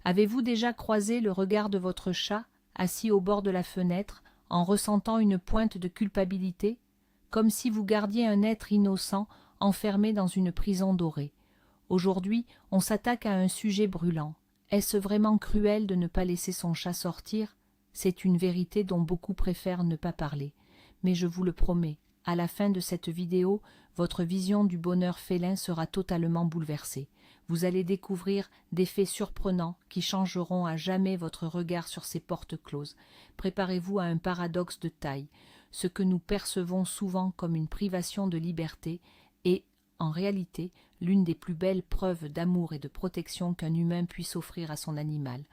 Avez-vous déjà croisé le regard de votre chat, assis au bord de la fenêtre, en ressentant une pointe de culpabilité, comme si vous gardiez un être innocent enfermé dans une prison dorée? Aujourd'hui, on s'attaque à un sujet brûlant. Est-ce vraiment cruel de ne pas laisser son chat sortir? C'est une vérité dont beaucoup préfèrent ne pas parler. Mais je vous le promets, à la fin de cette vidéo, votre vision du bonheur félin sera totalement bouleversée. Vous allez découvrir des faits surprenants qui changeront à jamais votre regard sur ces portes closes. Préparez-vous à un paradoxe de taille. Ce que nous percevons souvent comme une privation de liberté est, en réalité, l'une des plus belles preuves d'amour et de protection qu'un humain puisse offrir à son animal.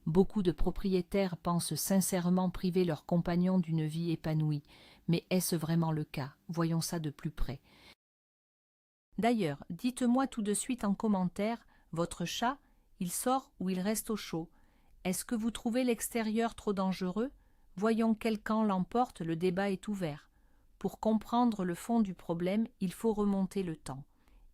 Beaucoup de propriétaires pensent sincèrement priver leurs compagnons d'une vie épanouie, mais est-ce vraiment le cas? Voyons ça de plus près. D'ailleurs, dites-moi tout de suite en commentaire, votre chat, il sort ou il reste au chaud? Est-ce que vous trouvez l'extérieur trop dangereux? Voyons quel camp l'emporte, le débat est ouvert. Pour comprendre le fond du problème, il faut remonter le temps.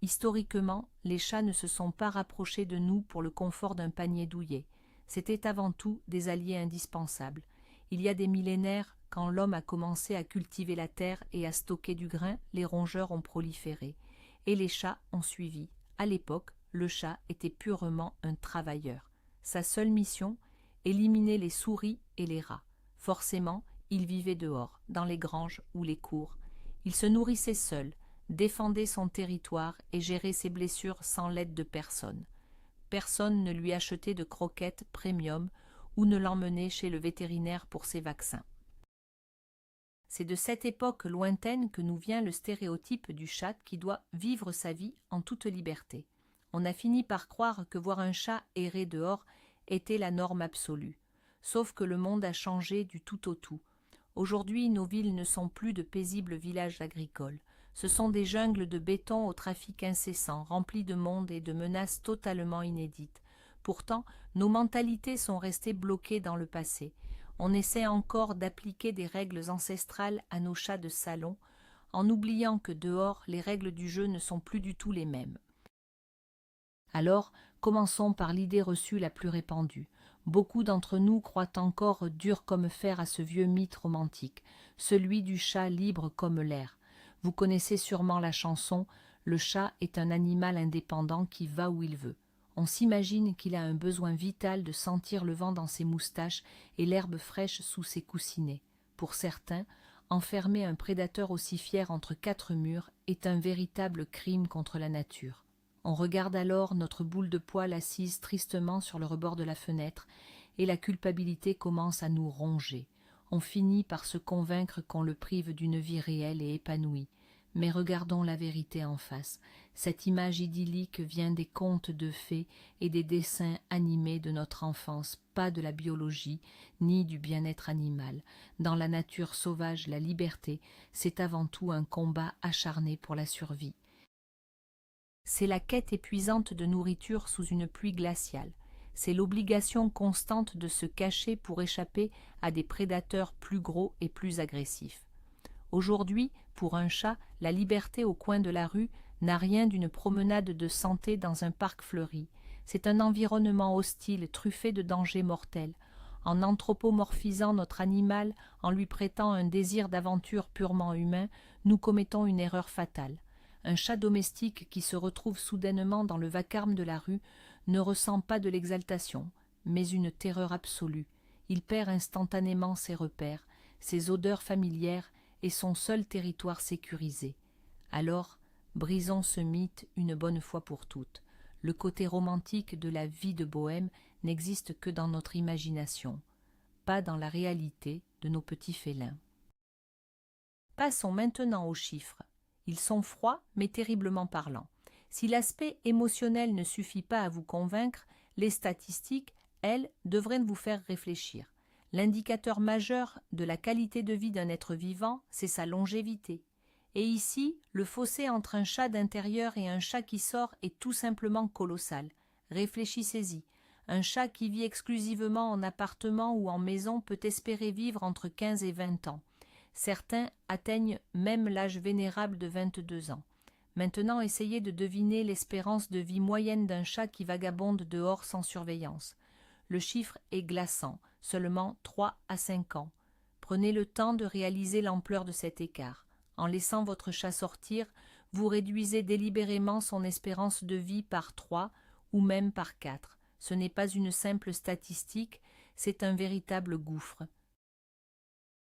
Historiquement, les chats ne se sont pas rapprochés de nous pour le confort d'un panier douillet. C'étaient avant tout des alliés indispensables. Il y a des millénaires, quand l'homme a commencé à cultiver la terre et à stocker du grain, les rongeurs ont proliféré. Et les chats ont suivi. À l'époque, le chat était purement un travailleur. Sa seule mission, éliminer les souris et les rats. Forcément, il vivait dehors, dans les granges ou les cours. Il se nourrissait seul, défendait son territoire et gérait ses blessures sans l'aide de personne. Personne ne lui achetait de croquettes premium ou ne l'emmenait chez le vétérinaire pour ses vaccins. C'est de cette époque lointaine que nous vient le stéréotype du chat qui doit vivre sa vie en toute liberté. On a fini par croire que voir un chat errer dehors était la norme absolue. Sauf que le monde a changé du tout au tout. Aujourd'hui, nos villes ne sont plus de paisibles villages agricoles. Ce sont des jungles de béton au trafic incessant, remplis de monde et de menaces totalement inédites. Pourtant, nos mentalités sont restées bloquées dans le passé. On essaie encore d'appliquer des règles ancestrales à nos chats de salon, en oubliant que dehors, les règles du jeu ne sont plus du tout les mêmes. Alors, commençons par l'idée reçue la plus répandue. Beaucoup d'entre nous croient encore dur comme fer à ce vieux mythe romantique, celui du chat libre comme l'air. Vous connaissez sûrement la chanson « Le chat est un animal indépendant qui va où il veut ». On s'imagine qu'il a un besoin vital de sentir le vent dans ses moustaches et l'herbe fraîche sous ses coussinets. Pour certains, enfermer un prédateur aussi fier entre quatre murs est un véritable crime contre la nature. On regarde alors notre boule de poil assise tristement sur le rebord de la fenêtre et la culpabilité commence à nous ronger. On finit par se convaincre qu'on le prive d'une vie réelle et épanouie. Mais regardons la vérité en face. Cette image idyllique vient des contes de fées et des dessins animés de notre enfance, pas de la biologie, ni du bien-être animal. Dans la nature sauvage, la liberté, c'est avant tout un combat acharné pour la survie. C'est la quête épuisante de nourriture sous une pluie glaciale. C'est l'obligation constante de se cacher pour échapper à des prédateurs plus gros et plus agressifs. Aujourd'hui, pour un chat, la liberté au coin de la rue n'a rien d'une promenade de santé dans un parc fleuri. C'est un environnement hostile, truffé de dangers mortels. En anthropomorphisant notre animal, en lui prêtant un désir d'aventure purement humain, nous commettons une erreur fatale. Un chat domestique qui se retrouve soudainement dans le vacarme de la rue ne ressent pas de l'exaltation, mais une terreur absolue. Il perd instantanément ses repères, ses odeurs familières et son seul territoire sécurisé. Alors, brisons ce mythe une bonne fois pour toutes. Le côté romantique de la vie de bohème n'existe que dans notre imagination, pas dans la réalité de nos petits félins. Passons maintenant aux chiffres. Ils sont froids mais terriblement parlants. Si l'aspect émotionnel ne suffit pas à vous convaincre, les statistiques, elles, devraient vous faire réfléchir. L'indicateur majeur de la qualité de vie d'un être vivant, c'est sa longévité. Et ici, le fossé entre un chat d'intérieur et un chat qui sort est tout simplement colossal. Réfléchissez-y. Un chat qui vit exclusivement en appartement ou en maison peut espérer vivre entre 15 et 20 ans. Certains atteignent même l'âge vénérable de 22 ans. Maintenant, essayez de deviner l'espérance de vie moyenne d'un chat qui vagabonde dehors sans surveillance. Le chiffre est glaçant, seulement 3 à 5 ans. Prenez le temps de réaliser l'ampleur de cet écart. En laissant votre chat sortir, vous réduisez délibérément son espérance de vie par 3 ou même par 4. Ce n'est pas une simple statistique, c'est un véritable gouffre.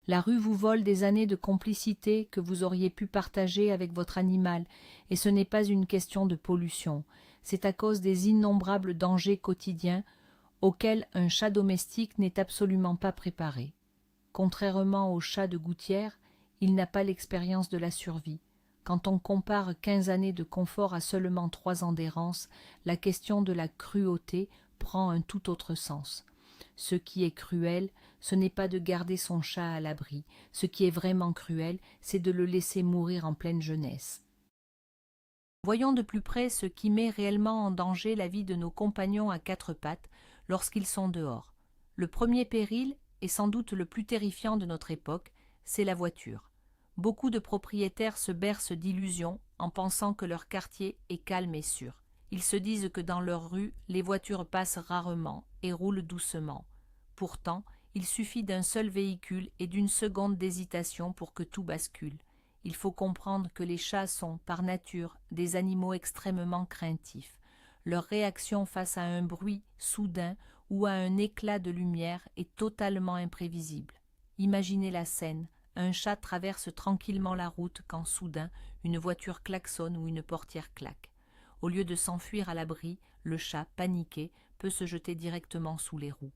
La rue vous vole des années de complicité que vous auriez pu partager avec votre animal, et ce n'est pas une question de pollution, c'est à cause des innombrables dangers quotidiens auxquels un chat domestique n'est absolument pas préparé. Contrairement au chat de gouttière, il n'a pas l'expérience de la survie. Quand on compare 15 années de confort à seulement 3 ans d'errance, la question de la cruauté prend un tout autre sens. Ce qui est cruel, ce n'est pas de garder son chat à l'abri. Ce qui est vraiment cruel, c'est de le laisser mourir en pleine jeunesse. Voyons de plus près ce qui met réellement en danger la vie de nos compagnons à 4 pattes lorsqu'ils sont dehors. Le premier péril, et sans doute le plus terrifiant de notre époque, c'est la voiture. Beaucoup de propriétaires se bercent d'illusions en pensant que leur quartier est calme et sûr. Ils se disent que dans leur rue, les voitures passent rarement et roulent doucement. Pourtant, il suffit d'un seul véhicule et d'une seconde d'hésitation pour que tout bascule. Il faut comprendre que les chats sont, par nature, des animaux extrêmement craintifs. Leur réaction face à un bruit soudain ou à un éclat de lumière est totalement imprévisible. Imaginez la scène. Un chat traverse tranquillement la route quand soudain une voiture klaxonne ou une portière claque. Au lieu de s'enfuir à l'abri, le chat, paniqué, peut se jeter directement sous les roues.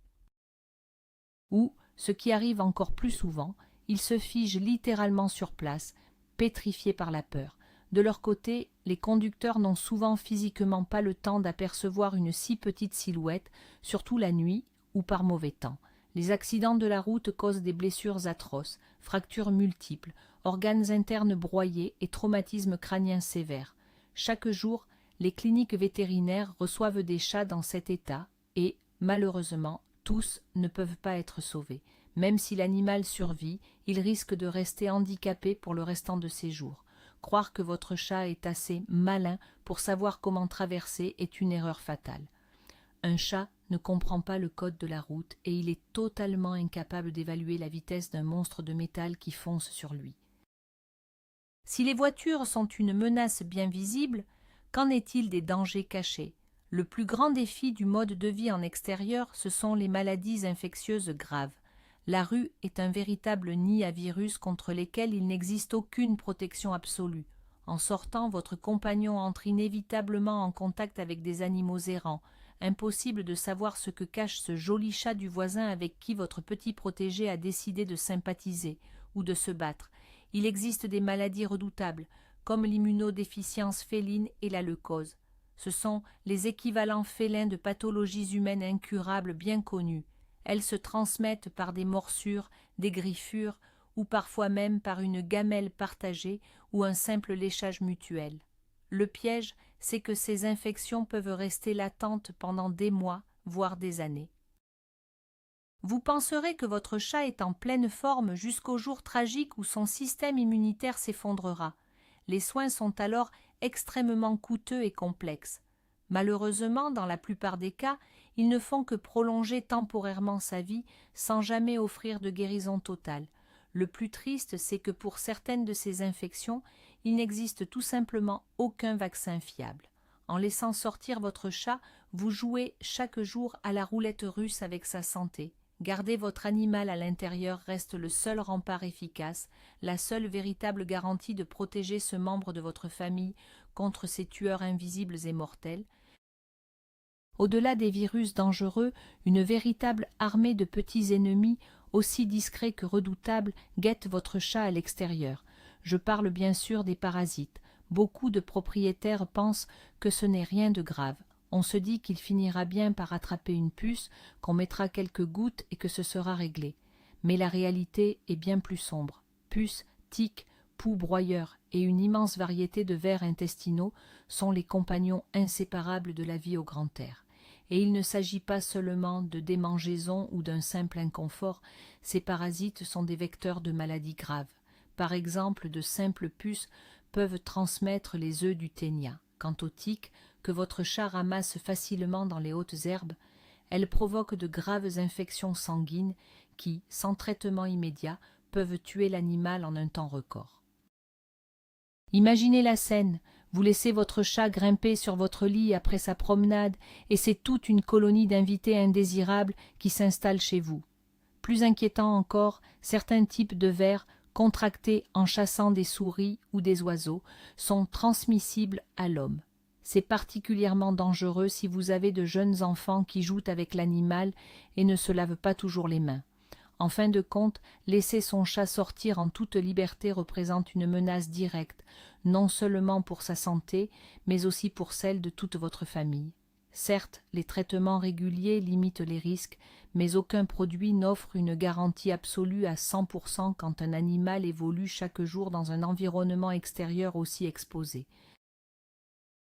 Ou, ce qui arrive encore plus souvent, il se fige littéralement sur place, pétrifié par la peur. De leur côté, les conducteurs n'ont souvent physiquement pas le temps d'apercevoir une si petite silhouette, surtout la nuit ou par mauvais temps. Les accidents de la route causent des blessures atroces, fractures multiples, organes internes broyés et traumatismes crâniens sévères. Chaque jour, les cliniques vétérinaires reçoivent des chats dans cet état et, malheureusement, tous ne peuvent pas être sauvés. Même si l'animal survit, il risque de rester handicapé pour le restant de ses jours. Croire que votre chat est assez malin pour savoir comment traverser est une erreur fatale. Un chat ne comprend pas le code de la route et il est totalement incapable d'évaluer la vitesse d'un monstre de métal qui fonce sur lui. Si les voitures sont une menace bien visible, qu'en est-il des dangers cachés? Le plus grand défi du mode de vie en extérieur, ce sont les maladies infectieuses graves. La rue est un véritable nid à virus contre lesquels il n'existe aucune protection absolue. En sortant, votre compagnon entre inévitablement en contact avec des animaux errants. Impossible de savoir ce que cache ce joli chat du voisin avec qui votre petit protégé a décidé de sympathiser ou de se battre. Il existe des maladies redoutables, comme l'immunodéficience féline et la leucose. Ce sont les équivalents félins de pathologies humaines incurables bien connues. Elles se transmettent par des morsures, des griffures, ou parfois même par une gamelle partagée ou un simple léchage mutuel. Le piège, c'est que ces infections peuvent rester latentes pendant des mois, voire des années. Vous penserez que votre chat est en pleine forme jusqu'au jour tragique où son système immunitaire s'effondrera. Les soins sont alors extrêmement coûteux et complexes. Malheureusement, dans la plupart des cas, ils ne font que prolonger temporairement sa vie sans jamais offrir de guérison totale. Le plus triste, c'est que pour certaines de ces infections, il n'existe tout simplement aucun vaccin fiable. En laissant sortir votre chat, vous jouez chaque jour à la roulette russe avec sa santé. Garder votre animal à l'intérieur reste le seul rempart efficace, la seule véritable garantie de protéger ce membre de votre famille contre ces tueurs invisibles et mortels. Au-delà des virus dangereux, une véritable armée de petits ennemis, aussi discrets que redoutables, guette votre chat à l'extérieur. Je parle bien sûr des parasites. Beaucoup de propriétaires pensent que ce n'est rien de grave. On se dit qu'il finira bien par attraper une puce, qu'on mettra quelques gouttes et que ce sera réglé. Mais la réalité est bien plus sombre. Puces, tiques, poux broyeurs et une immense variété de vers intestinaux sont les compagnons inséparables de la vie au grand air. Et il ne s'agit pas seulement de démangeaisons ou d'un simple inconfort, ces parasites sont des vecteurs de maladies graves. Par exemple, de simples puces peuvent transmettre les œufs du ténia. Quant aux tiques, que votre chat ramasse facilement dans les hautes herbes, Elle provoque de graves infections sanguines qui, sans traitement immédiat, peuvent tuer l'animal en un temps record. Imaginez la scène, vous laissez votre chat grimper sur votre lit après sa promenade et c'est toute une colonie d'invités indésirables qui s'installe chez vous. Plus inquiétant encore, certains types de vers, contractés en chassant des souris ou des oiseaux, sont transmissibles à l'homme. C'est particulièrement dangereux si vous avez de jeunes enfants qui jouent avec l'animal et ne se lavent pas toujours les mains. En fin de compte, laisser son chat sortir en toute liberté représente une menace directe, non seulement pour sa santé, mais aussi pour celle de toute votre famille. Certes, les traitements réguliers limitent les risques, mais aucun produit n'offre une garantie absolue à 100% quand un animal évolue chaque jour dans un environnement extérieur aussi exposé.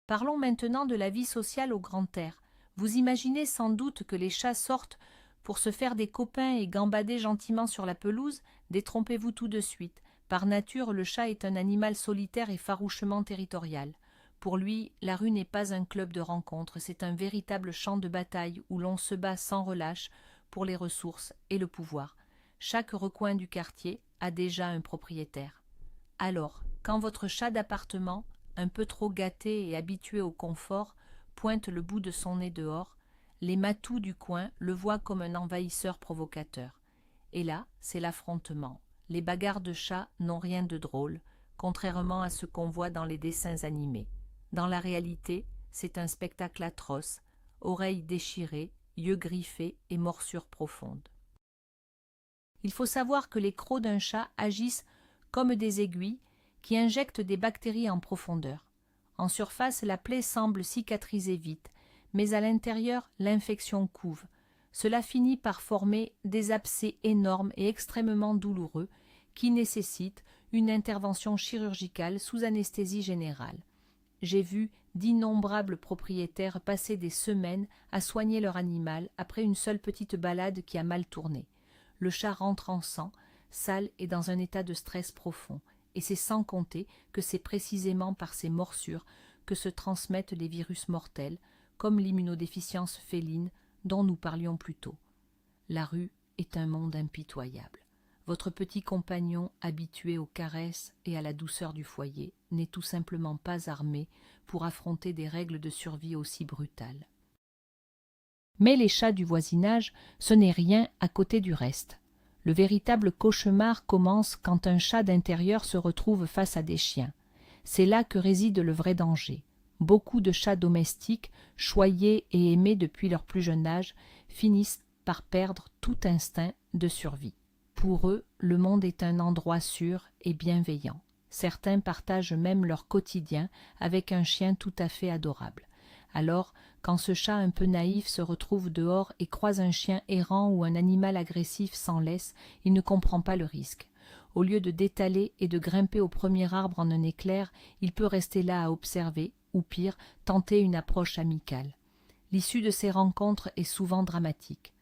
Parlons maintenant de la vie sociale au grand air. Vous imaginez sans doute que les chats sortent pour se faire des copains et gambader gentiment sur la pelouse. Détrompez-vous tout de suite. Par nature, le chat est un animal solitaire et farouchement territorial. Pour lui, la rue n'est pas un club de rencontres, c'est un véritable champ de bataille où l'on se bat sans relâche pour les ressources et le pouvoir. Chaque recoin du quartier a déjà un propriétaire. Alors, quand votre chat d'appartement, un peu trop gâté et habitué au confort, pointe le bout de son nez dehors, les matous du coin le voient comme un envahisseur provocateur. Et là, c'est l'affrontement. Les bagarres de chats n'ont rien de drôle, contrairement à ce qu'on voit dans les dessins animés. Dans la réalité, c'est un spectacle atroce, oreilles déchirées, yeux griffés et morsures profondes. Il faut savoir que les crocs d'un chat agissent comme des aiguilles qui injectent des bactéries en profondeur. En surface, la plaie semble cicatriser vite, mais à l'intérieur, l'infection couve. Cela finit par former des abcès énormes et extrêmement douloureux qui nécessitent une intervention chirurgicale sous anesthésie générale. J'ai vu d'innombrables propriétaires passer des semaines à soigner leur animal après une seule petite balade qui a mal tourné. Le chat rentre en sang, sale et dans un état de stress profond, et c'est sans compter que c'est précisément par ces morsures que se transmettent les virus mortels, comme l'immunodéficience féline dont nous parlions plus tôt. La rue est un monde impitoyable. Votre petit compagnon, habitué aux caresses et à la douceur du foyer, n'est tout simplement pas armé pour affronter des règles de survie aussi brutales. Mais les chats du voisinage, ce n'est rien à côté du reste. Le véritable cauchemar commence quand un chat d'intérieur se retrouve face à des chiens. C'est là que réside le vrai danger. Beaucoup de chats domestiques, choyés et aimés depuis leur plus jeune âge, finissent par perdre tout instinct de survie. Pour eux, le monde est un endroit sûr et bienveillant. Certains partagent même leur quotidien avec un chien tout à fait adorable. Alors, quand ce chat un peu naïf se retrouve dehors et croise un chien errant ou un animal agressif sans laisse, il ne comprend pas le risque. Au lieu de d'étaler et de grimper au premier arbre en un éclair, il peut rester là à observer, ou pire, tenter une approche amicale. L'issue de ces rencontres est souvent dramatique.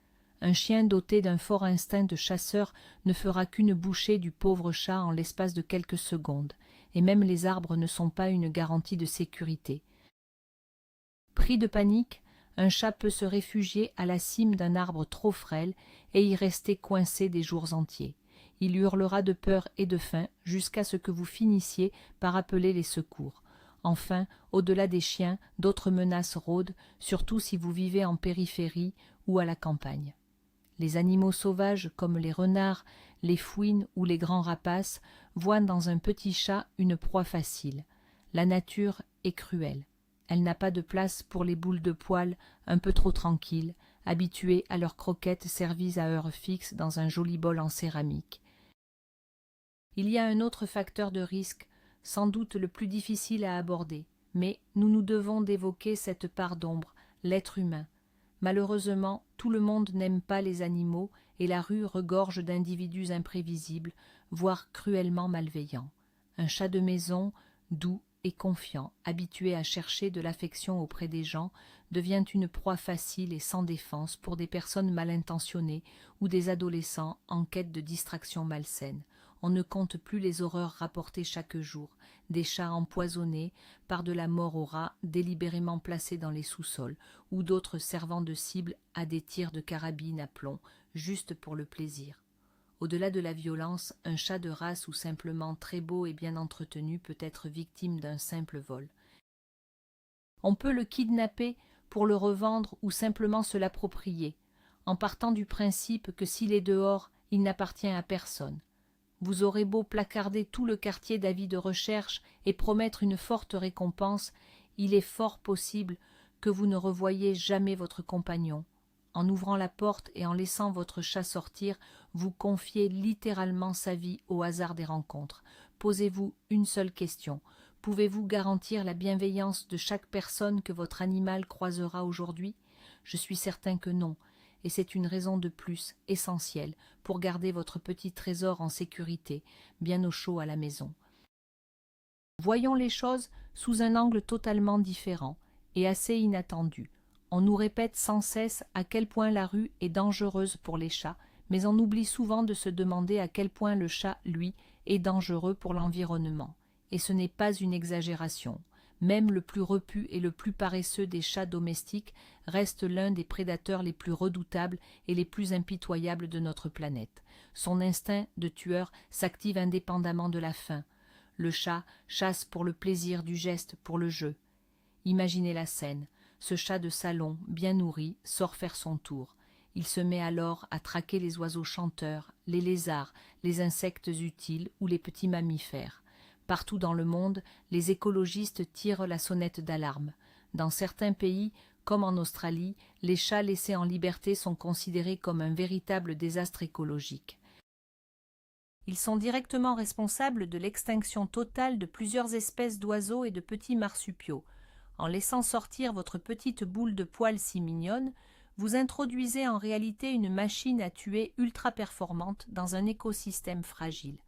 Un chien doté d'un fort instinct de chasseur ne fera qu'une bouchée du pauvre chat en l'espace de quelques secondes, et même les arbres ne sont pas une garantie de sécurité. Pris de panique, un chat peut se réfugier à la cime d'un arbre trop frêle et y rester coincé des jours entiers. Il hurlera de peur et de faim jusqu'à ce que vous finissiez par appeler les secours. Enfin, au-delà des chiens, d'autres menaces rôdent, surtout si vous vivez en périphérie ou à la campagne. Les animaux sauvages comme les renards, les fouines ou les grands rapaces voient dans un petit chat une proie facile. La nature est cruelle. Elle n'a pas de place pour les boules de poils un peu trop tranquilles, habituées à leurs croquettes servies à heure fixe dans un joli bol en céramique. Il y a un autre facteur de risque, sans doute le plus difficile à aborder, mais nous nous devons d'évoquer cette part d'ombre, l'être humain. Malheureusement, tout le monde n'aime pas les animaux et la rue regorge d'individus imprévisibles, voire cruellement malveillants. Un chat de maison, doux et confiant, habitué à chercher de l'affection auprès des gens, devient une proie facile et sans défense pour des personnes mal intentionnées ou des adolescents en quête de distraction malsaine. On ne compte plus les horreurs rapportées chaque jour, des chats empoisonnés par de la mort aux rats délibérément placés dans les sous-sols, ou d'autres servant de cible à des tirs de carabine à plomb, juste pour le plaisir. Au-delà de la violence, un chat de race ou simplement très beau et bien entretenu peut être victime d'un simple vol. On peut le kidnapper pour le revendre ou simplement se l'approprier, en partant du principe que s'il est dehors, il n'appartient à personne. Vous aurez beau placarder tout le quartier d'avis de recherche et promettre une forte récompense, il est fort possible que vous ne revoyiez jamais votre compagnon. En ouvrant la porte et en laissant votre chat sortir, vous confiez littéralement sa vie au hasard des rencontres. Posez-vous une seule question. Pouvez-vous garantir la bienveillance de chaque personne que votre animal croisera aujourd'hui? Je suis certain que non, et c'est une raison de plus, essentielle, pour garder votre petit trésor en sécurité, bien au chaud à la maison. Voyons les choses sous un angle totalement différent et assez inattendu. On nous répète sans cesse à quel point la rue est dangereuse pour les chats, mais on oublie souvent de se demander à quel point le chat, lui, est dangereux pour l'environnement. Et ce n'est pas une exagération. Même le plus repu et le plus paresseux des chats domestiques reste l'un des prédateurs les plus redoutables et les plus impitoyables de notre planète. Son instinct de tueur s'active indépendamment de la faim. Le chat chasse pour le plaisir du geste, pour le jeu. Imaginez la scène. Ce chat de salon, bien nourri, sort faire son tour. Il se met alors à traquer les oiseaux chanteurs, les lézards, les insectes utiles ou les petits mammifères. Partout dans le monde, les écologistes tirent la sonnette d'alarme. Dans certains pays, comme en Australie, les chats laissés en liberté sont considérés comme un véritable désastre écologique. Ils sont directement responsables de l'extinction totale de plusieurs espèces d'oiseaux et de petits marsupiaux. En laissant sortir votre petite boule de poils si mignonne, vous introduisez en réalité une machine à tuer ultra performante dans un écosystème fragile.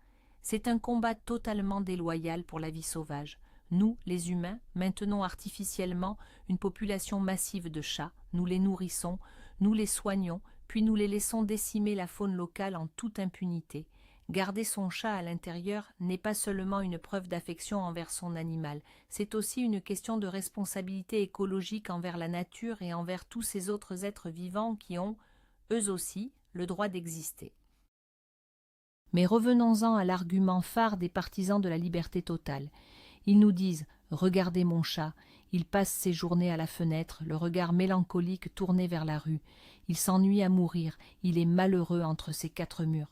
C'est un combat totalement déloyal pour la vie sauvage. Nous, les humains, maintenons artificiellement une population massive de chats, nous les nourrissons, nous les soignons, puis nous les laissons décimer la faune locale en toute impunité. Garder son chat à l'intérieur n'est pas seulement une preuve d'affection envers son animal, c'est aussi une question de responsabilité écologique envers la nature et envers tous ces autres êtres vivants qui ont, eux aussi, le droit d'exister. Mais revenons-en à l'argument phare des partisans de la liberté totale. Ils nous disent « Regardez mon chat, il passe ses journées à la fenêtre, le regard mélancolique tourné vers la rue. Il s'ennuie à mourir, il est malheureux entre ses quatre murs. »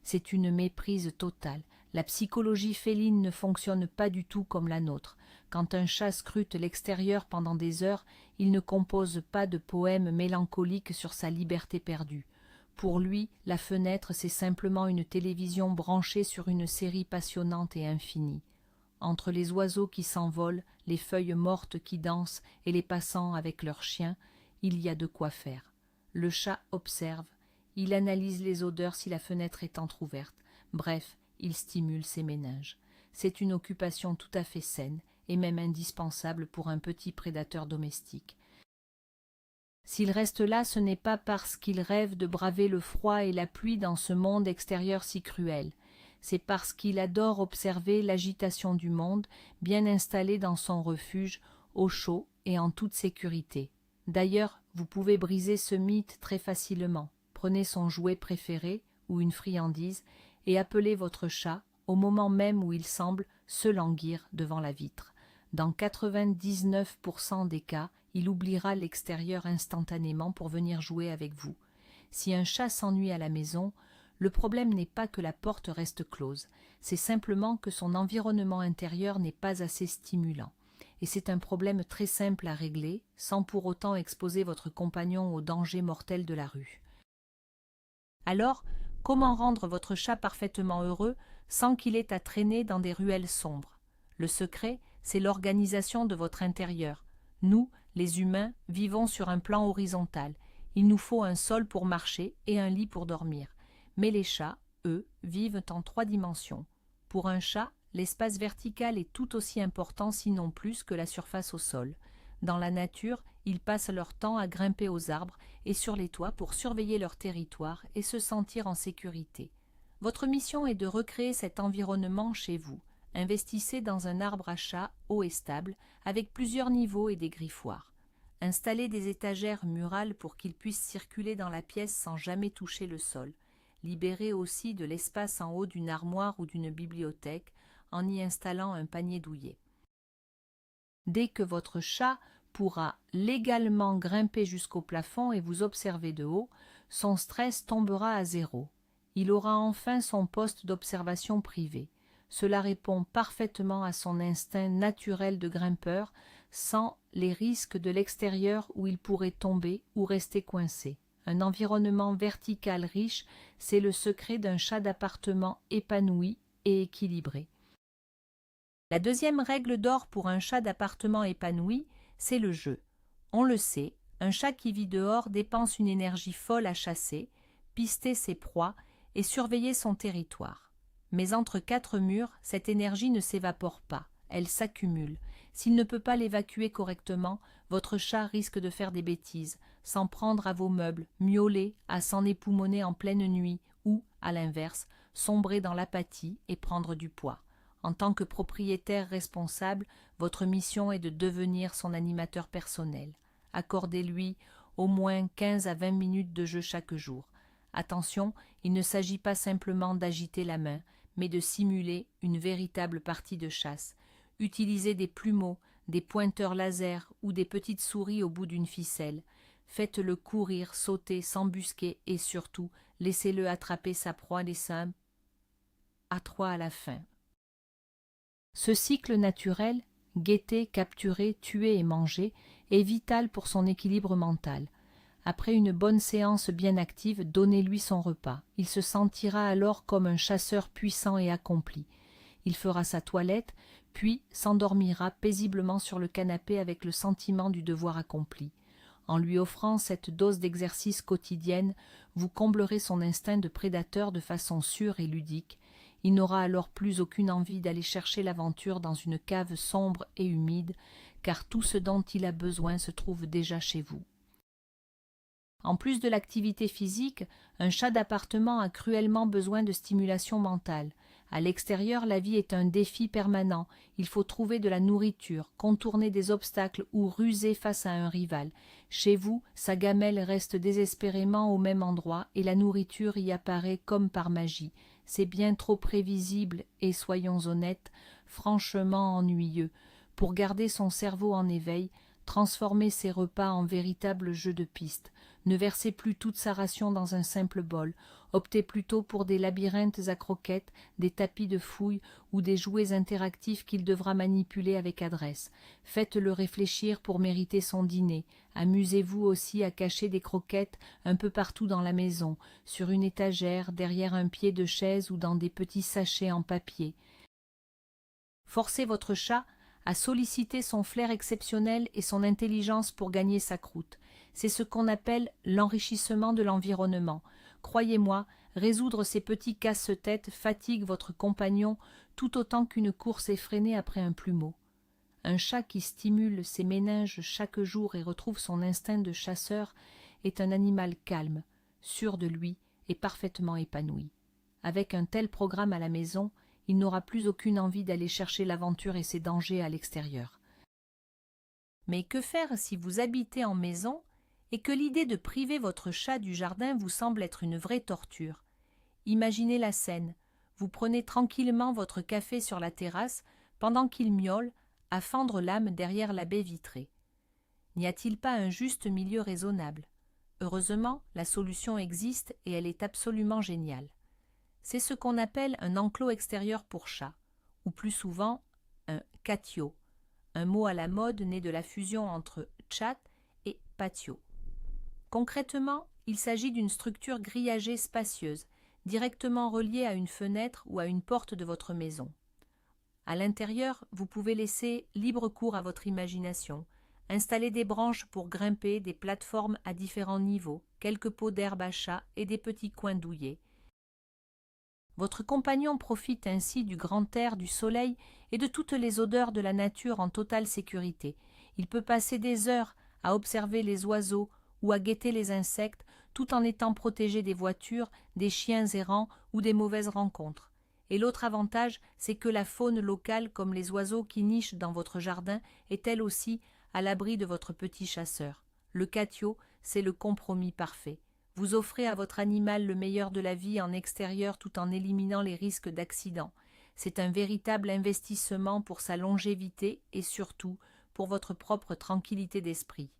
C'est une méprise totale. La psychologie féline ne fonctionne pas du tout comme la nôtre. Quand un chat scrute l'extérieur pendant des heures, il ne compose pas de poèmes mélancoliques sur sa liberté perdue. Pour lui, la fenêtre, c'est simplement une télévision branchée sur une série passionnante et infinie. Entre les oiseaux qui s'envolent, les feuilles mortes qui dansent et les passants avec leurs chiens, il y a de quoi faire. Le chat observe. Il analyse les odeurs si la fenêtre est entr'ouverte. Bref, il stimule ses méninges. C'est une occupation tout à fait saine et même indispensable pour un petit prédateur domestique. S'il reste là, ce n'est pas parce qu'il rêve de braver le froid et la pluie dans ce monde extérieur si cruel. C'est parce qu'il adore observer l'agitation du monde, bien installé dans son refuge, au chaud et en toute sécurité. D'ailleurs, vous pouvez briser ce mythe très facilement. Prenez son jouet préféré ou une friandise et appelez votre chat au moment même où il semble se languir devant la vitre. Dans 99% des cas, il oubliera l'extérieur instantanément pour venir jouer avec vous. Si un chat s'ennuie à la maison, le problème n'est pas que la porte reste close, c'est simplement que son environnement intérieur n'est pas assez stimulant. Et c'est un problème très simple à régler, sans pour autant exposer votre compagnon aux dangers mortels de la rue. Alors, comment rendre votre chat parfaitement heureux sans qu'il ait à traîner dans des ruelles sombres? Le secret, c'est l'organisation de votre intérieur. Nous, les humains, vivons sur un plan horizontal. Il nous faut un sol pour marcher et un lit pour dormir. Mais les chats, eux, vivent en 3 dimensions. Pour un chat, l'espace vertical est tout aussi important sinon plus que la surface au sol. Dans la nature, ils passent leur temps à grimper aux arbres et sur les toits pour surveiller leur territoire et se sentir en sécurité. Votre mission est de recréer cet environnement chez vous. Investissez dans un arbre à chat haut et stable, avec plusieurs niveaux et des griffoirs. Installez des étagères murales pour qu'il puisse circuler dans la pièce sans jamais toucher le sol. Libérez aussi de l'espace en haut d'une armoire ou d'une bibliothèque en y installant un panier douillet. Dès que votre chat pourra légalement grimper jusqu'au plafond et vous observer de haut, son stress tombera à zéro. Il aura enfin son poste d'observation privé. Cela répond parfaitement à son instinct naturel de grimpeur, sans les risques de l'extérieur où il pourrait tomber ou rester coincé. Un environnement vertical riche, c'est le secret d'un chat d'appartement épanoui et équilibré. La deuxième règle d'or pour un chat d'appartement épanoui, c'est le jeu. On le sait, un chat qui vit dehors dépense une énergie folle à chasser, pister ses proies et surveiller son territoire. Mais entre quatre murs, cette énergie ne s'évapore pas, elle s'accumule. S'il ne peut pas l'évacuer correctement, votre chat risque de faire des bêtises, s'en prendre à vos meubles, miauler, à s'en époumoner en pleine nuit ou, à l'inverse, sombrer dans l'apathie et prendre du poids. En tant que propriétaire responsable, votre mission est de devenir son animateur personnel. Accordez-lui au moins 15 à 20 minutes de jeu chaque jour. Attention, il ne s'agit pas simplement d'agiter la main, mais de simuler une véritable partie de chasse. Utilisez des plumeaux, des pointeurs laser ou des petites souris au bout d'une ficelle. Faites-le courir, sauter, s'embusquer et surtout, laissez-le attraper sa proie les seins à trois à la fin. Ce cycle naturel, guetter, capturer, tuer et manger, est vital pour son équilibre mental. Après une bonne séance bien active, donnez-lui son repas. Il se sentira alors comme un chasseur puissant et accompli. Il fera sa toilette, puis s'endormira paisiblement sur le canapé avec le sentiment du devoir accompli. En lui offrant cette dose d'exercice quotidienne, vous comblerez son instinct de prédateur de façon sûre et ludique. Il n'aura alors plus aucune envie d'aller chercher l'aventure dans une cave sombre et humide, car tout ce dont il a besoin se trouve déjà chez vous. En plus de l'activité physique, un chat d'appartement a cruellement besoin de stimulation mentale. À l'extérieur, la vie est un défi permanent. Il faut trouver de la nourriture, contourner des obstacles ou ruser face à un rival. Chez vous, sa gamelle reste désespérément au même endroit et la nourriture y apparaît comme par magie. C'est bien trop prévisible et, soyons honnêtes, franchement ennuyeux. Pour garder son cerveau en éveil, transformez ses repas en véritables jeux de piste. Ne versez plus toute sa ration dans un simple bol. Optez plutôt pour des labyrinthes à croquettes, des tapis de fouille ou des jouets interactifs qu'il devra manipuler avec adresse. Faites-le réfléchir pour mériter son dîner. Amusez-vous aussi à cacher des croquettes un peu partout dans la maison, sur une étagère, derrière un pied de chaise ou dans des petits sachets en papier. Forcez votre chat à solliciter son flair exceptionnel et son intelligence pour gagner sa croûte. C'est ce qu'on appelle l'enrichissement de l'environnement. Croyez-moi, résoudre ces petits casse-têtes fatigue votre compagnon tout autant qu'une course effrénée après un plumeau. Un chat qui stimule ses méninges chaque jour et retrouve son instinct de chasseur est un animal calme, sûr de lui et parfaitement épanoui. Avec un tel programme à la maison, il n'aura plus aucune envie d'aller chercher l'aventure et ses dangers à l'extérieur. Mais que faire si vous habitez en maison et que l'idée de priver votre chat du jardin vous semble être une vraie torture? Imaginez la scène. Vous prenez tranquillement votre café sur la terrasse pendant qu'il miaule à fendre l'âme derrière la baie vitrée. N'y a-t-il pas un juste milieu raisonnable? Heureusement, la solution existe et elle est absolument géniale. C'est ce qu'on appelle un enclos extérieur pour chat, ou plus souvent un catio, un mot à la mode né de la fusion entre chat et patio. Concrètement, il s'agit d'une structure grillagée spacieuse, directement reliée à une fenêtre ou à une porte de votre maison. À l'intérieur, vous pouvez laisser libre cours à votre imagination, installer des branches pour grimper, des plateformes à différents niveaux, quelques pots d'herbe à chat et des petits coins douillets. Votre compagnon profite ainsi du grand air, du soleil et de toutes les odeurs de la nature en totale sécurité. Il peut passer des heures à observer les oiseaux ou à guetter les insectes, tout en étant protégé des voitures, des chiens errants ou des mauvaises rencontres. Et l'autre avantage, c'est que la faune locale, comme les oiseaux qui nichent dans votre jardin, est elle aussi à l'abri de votre petit chasseur. Le catio, c'est le compromis parfait. Vous offrez à votre animal le meilleur de la vie en extérieur tout en éliminant les risques d'accident. C'est un véritable investissement pour sa longévité et surtout pour votre propre tranquillité d'esprit.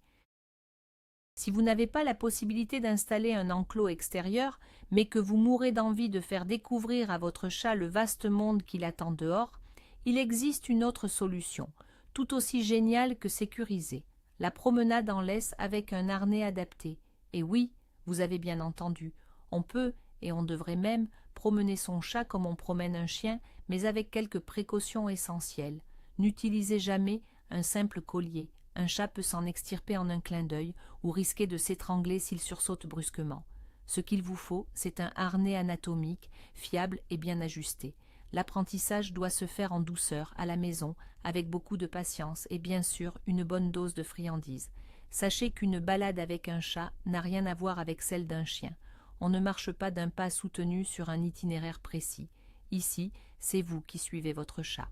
Si vous n'avez pas la possibilité d'installer un enclos extérieur, mais que vous mourrez d'envie de faire découvrir à votre chat le vaste monde qui l'attend dehors, il existe une autre solution, tout aussi géniale que sécurisée, la promenade en laisse avec un harnais adapté. Et oui, vous avez bien entendu, on peut, et on devrait même, promener son chat comme on promène un chien, mais avec quelques précautions essentielles. N'utilisez jamais un simple collier. Un chat peut s'en extirper en un clin d'œil ou risquer de s'étrangler s'il sursaute brusquement. Ce qu'il vous faut, c'est un harnais anatomique, fiable et bien ajusté. L'apprentissage doit se faire en douceur, à la maison, avec beaucoup de patience et bien sûr une bonne dose de friandises. Sachez qu'une balade avec un chat n'a rien à voir avec celle d'un chien. On ne marche pas d'un pas soutenu sur un itinéraire précis. Ici, c'est vous qui suivez votre chat.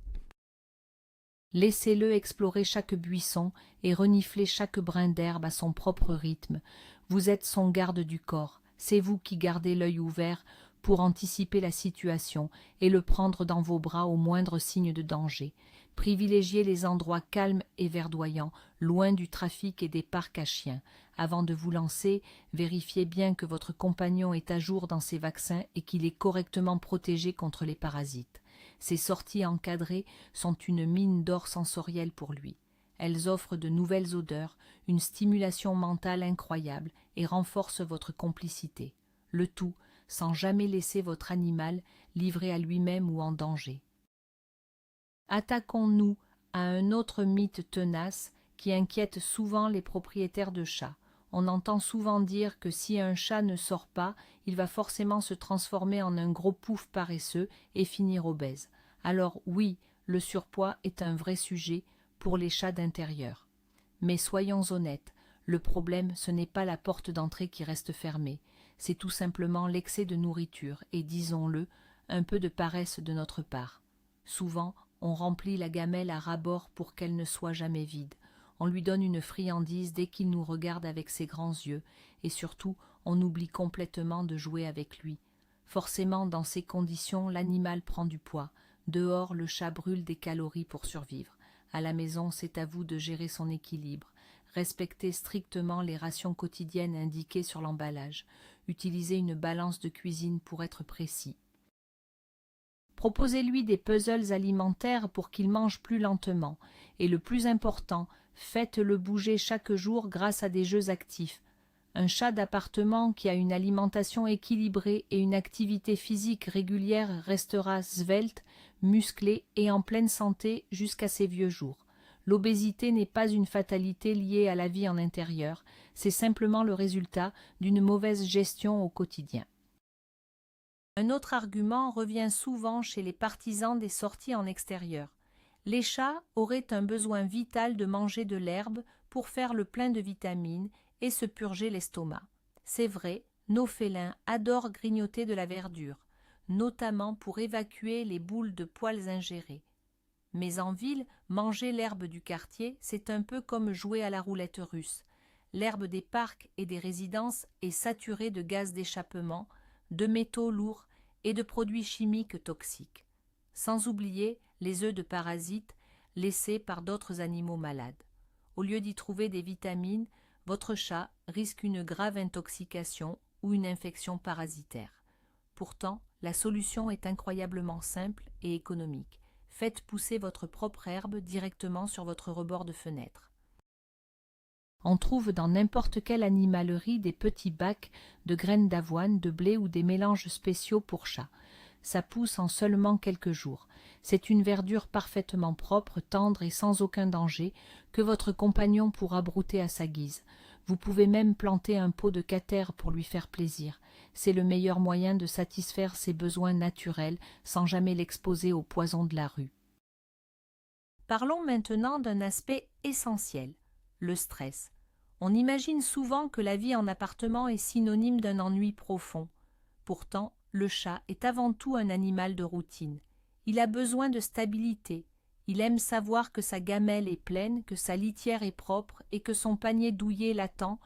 Laissez-le explorer chaque buisson et renifler chaque brin d'herbe à son propre rythme. Vous êtes son garde du corps, c'est vous qui gardez l'œil ouvert pour anticiper la situation et le prendre dans vos bras au moindre signe de danger. Privilégiez les endroits calmes et verdoyants, loin du trafic et des parcs à chiens. Avant de vous lancer, vérifiez bien que votre compagnon est à jour dans ses vaccins et qu'il est correctement protégé contre les parasites. Ces sorties encadrées sont une mine d'or sensorielle pour lui. Elles offrent de nouvelles odeurs, une stimulation mentale incroyable et renforcent votre complicité. Le tout sans jamais laisser votre animal livré à lui-même ou en danger. Attaquons-nous à un autre mythe tenace qui inquiète souvent les propriétaires de chats. On entend souvent dire que si un chat ne sort pas, il va forcément se transformer en un gros pouf paresseux et finir obèse. Alors oui, le surpoids est un vrai sujet pour les chats d'intérieur. Mais soyons honnêtes, le problème ce n'est pas la porte d'entrée qui reste fermée, c'est tout simplement l'excès de nourriture et, disons-le, un peu de paresse de notre part. Souvent, on remplit la gamelle à ras-bord pour qu'elle ne soit jamais vide. On lui donne une friandise dès qu'il nous regarde avec ses grands yeux, et surtout, on oublie complètement de jouer avec lui. Forcément, dans ces conditions, l'animal prend du poids. Dehors, le chat brûle des calories pour survivre. À la maison, c'est à vous de gérer son équilibre. Respectez strictement les rations quotidiennes indiquées sur l'emballage. Utilisez une balance de cuisine pour être précis. Proposez-lui des puzzles alimentaires pour qu'il mange plus lentement. Et le plus important, faites-le bouger chaque jour grâce à des jeux actifs. Un chat d'appartement qui a une alimentation équilibrée et une activité physique régulière restera svelte, musclé et en pleine santé jusqu'à ses vieux jours. L'obésité n'est pas une fatalité liée à la vie en intérieur, c'est simplement le résultat d'une mauvaise gestion au quotidien. Un autre argument revient souvent chez les partisans des sorties en extérieur. Les chats auraient un besoin vital de manger de l'herbe pour faire le plein de vitamines et se purger l'estomac. C'est vrai, nos félins adorent grignoter de la verdure, notamment pour évacuer les boules de poils ingérées. Mais en ville, manger l'herbe du quartier, c'est un peu comme jouer à la roulette russe. L'herbe des parcs et des résidences est saturée de gaz d'échappement, de métaux lourds et de produits chimiques toxiques. Sans oublier les œufs de parasites laissés par d'autres animaux malades. Au lieu d'y trouver des vitamines, votre chat risque une grave intoxication ou une infection parasitaire. Pourtant, la solution est incroyablement simple et économique. Faites pousser votre propre herbe directement sur votre rebord de fenêtre. On trouve dans n'importe quelle animalerie des petits bacs de graines d'avoine, de blé ou des mélanges spéciaux pour chats. Ça pousse en seulement quelques jours. C'est une verdure parfaitement propre, tendre et sans aucun danger que votre compagnon pourra brouter à sa guise. Vous pouvez même planter un pot de cater pour lui faire plaisir. C'est le meilleur moyen de satisfaire ses besoins naturels sans jamais l'exposer aux poisons de la rue. Parlons maintenant d'un aspect essentiel, le stress. On imagine souvent que la vie en appartement est synonyme d'un ennui profond. Pourtant, le chat est avant tout un animal de routine. Il a besoin de stabilité. Il aime savoir que sa gamelle est pleine, que sa litière est propre et que son panier douillet l'attend,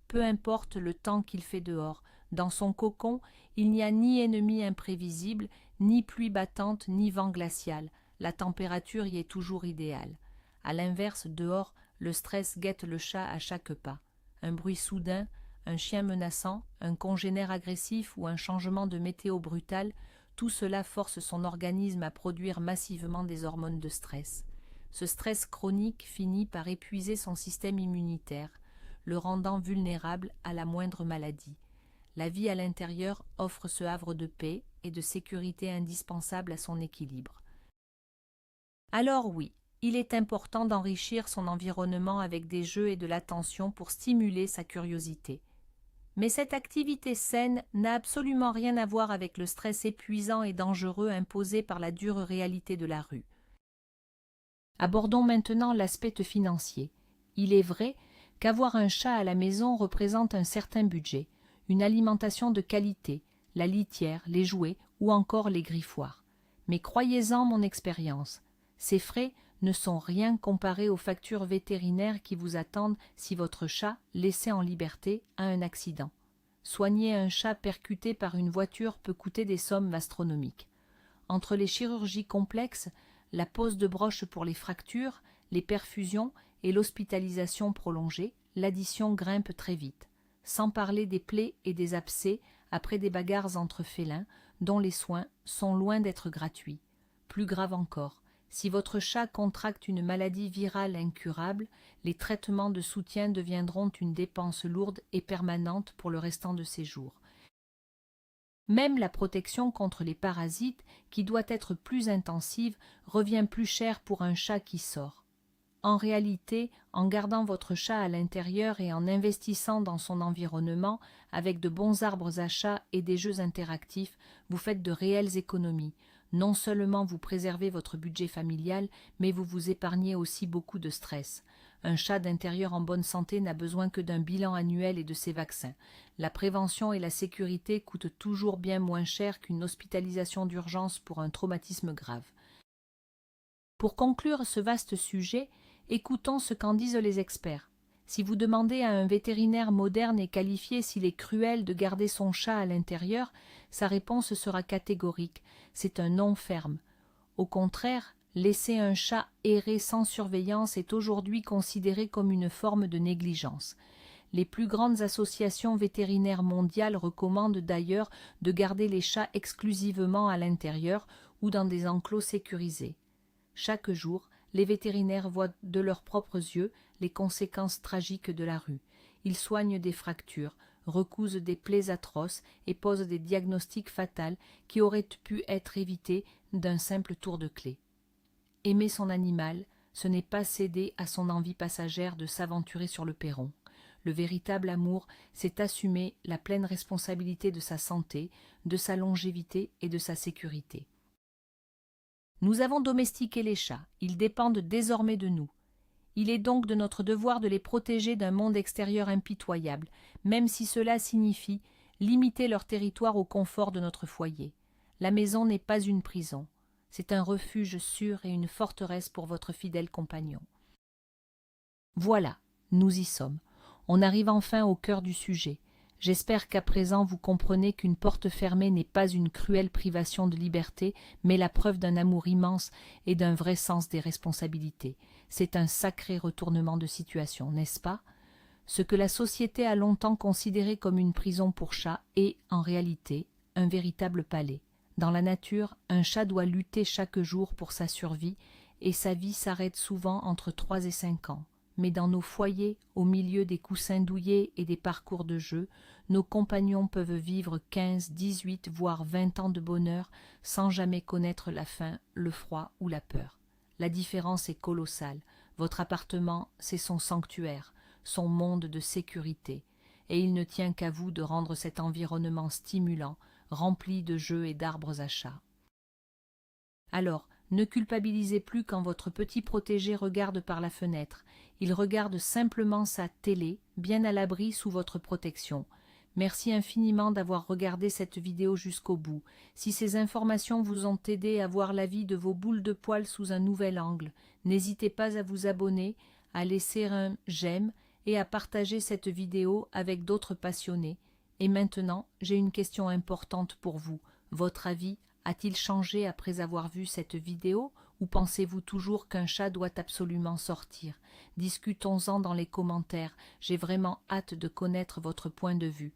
peu importe le temps qu'il fait dehors. Dans son cocon, il n'y a ni ennemi imprévisible, ni pluie battante, ni vent glacial. La température y est toujours idéale. À l'inverse, dehors, le stress guette le chat à chaque pas. Un bruit soudain, un chien menaçant, un congénère agressif ou un changement de météo brutal, tout cela force son organisme à produire massivement des hormones de stress. Ce stress chronique finit par épuiser son système immunitaire, le rendant vulnérable à la moindre maladie. La vie à l'intérieur offre ce havre de paix et de sécurité indispensable à son équilibre. Alors oui, il est important d'enrichir son environnement avec des jeux et de l'attention pour stimuler sa curiosité. Mais cette activité saine n'a absolument rien à voir avec le stress épuisant et dangereux imposé par la dure réalité de la rue. Abordons maintenant l'aspect financier. Il est vrai qu'avoir un chat à la maison représente un certain budget, une alimentation de qualité, la litière, les jouets ou encore les griffoirs. Mais croyez-en mon expérience, ces frais ne sont rien comparés aux factures vétérinaires qui vous attendent si votre chat, laissé en liberté, a un accident. Soigner un chat percuté par une voiture peut coûter des sommes astronomiques. Entre les chirurgies complexes, la pose de broches pour les fractures, les perfusions et l'hospitalisation prolongée, l'addition grimpe très vite. Sans parler des plaies et des abcès après des bagarres entre félins, dont les soins sont loin d'être gratuits. Plus grave encore, si votre chat contracte une maladie virale incurable, les traitements de soutien deviendront une dépense lourde et permanente pour le restant de ses jours. Même la protection contre les parasites, qui doit être plus intensive, revient plus cher pour un chat qui sort. En réalité, en gardant votre chat à l'intérieur et en investissant dans son environnement, avec de bons arbres à chat et des jeux interactifs, vous faites de réelles économies. Non seulement vous préservez votre budget familial, mais vous vous épargnez aussi beaucoup de stress. Un chat d'intérieur en bonne santé n'a besoin que d'un bilan annuel et de ses vaccins. La prévention et la sécurité coûtent toujours bien moins cher qu'une hospitalisation d'urgence pour un traumatisme grave. Pour conclure ce vaste sujet, écoutons ce qu'en disent les experts. Si vous demandez à un vétérinaire moderne et qualifié s'il est cruel de garder son chat à l'intérieur, sa réponse sera catégorique. C'est un non ferme. Au contraire, laisser un chat errer sans surveillance est aujourd'hui considéré comme une forme de négligence. Les plus grandes associations vétérinaires mondiales recommandent d'ailleurs de garder les chats exclusivement à l'intérieur ou dans des enclos sécurisés. Chaque jour, les vétérinaires voient de leurs propres yeux les conséquences tragiques de la rue. Ils soignent des fractures, recousent des plaies atroces et posent des diagnostics fatals qui auraient pu être évités d'un simple tour de clé. Aimer son animal, ce n'est pas céder à son envie passagère de s'aventurer sur le perron. Le véritable amour, c'est assumer la pleine responsabilité de sa santé, de sa longévité et de sa sécurité. Nous avons domestiqué les chats, ils dépendent désormais de nous. Il est donc de notre devoir de les protéger d'un monde extérieur impitoyable, même si cela signifie limiter leur territoire au confort de notre foyer. La maison n'est pas une prison, c'est un refuge sûr et une forteresse pour votre fidèle compagnon. Voilà, nous y sommes. On arrive enfin au cœur du sujet. J'espère qu'à présent vous comprenez qu'une porte fermée n'est pas une cruelle privation de liberté, mais la preuve d'un amour immense et d'un vrai sens des responsabilités. C'est un sacré retournement de situation, n'est-ce pas? Ce que la société a longtemps considéré comme une prison pour chats est, en réalité, un véritable palais. Dans la nature, un chat doit lutter chaque jour pour sa survie, et sa vie s'arrête souvent entre 3 et 5 ans. Mais dans nos foyers, au milieu des coussins douillets et des parcours de jeu, nos compagnons peuvent vivre 15, 18, voire 20 ans de bonheur sans jamais connaître la faim, le froid ou la peur. La différence est colossale. Votre appartement, c'est son sanctuaire, son monde de sécurité, et il ne tient qu'à vous de rendre cet environnement stimulant, rempli de jeux et d'arbres à chat. Alors, Ne culpabilisez plus quand votre petit protégé regarde par la fenêtre. Il regarde simplement sa télé, bien à l'abri sous votre protection. Merci infiniment d'avoir regardé cette vidéo jusqu'au bout. Si ces informations vous ont aidé à voir la vie de vos boules de poils sous un nouvel angle, n'hésitez pas à vous abonner, à laisser un j'aime et à partager cette vidéo avec d'autres passionnés. Et maintenant, j'ai une question importante pour vous. Votre avis a-t-il changé après avoir vu cette vidéo ou pensez-vous toujours qu'un chat doit absolument sortir? Discutons-en dans les commentaires, j'ai vraiment hâte de connaître votre point de vue.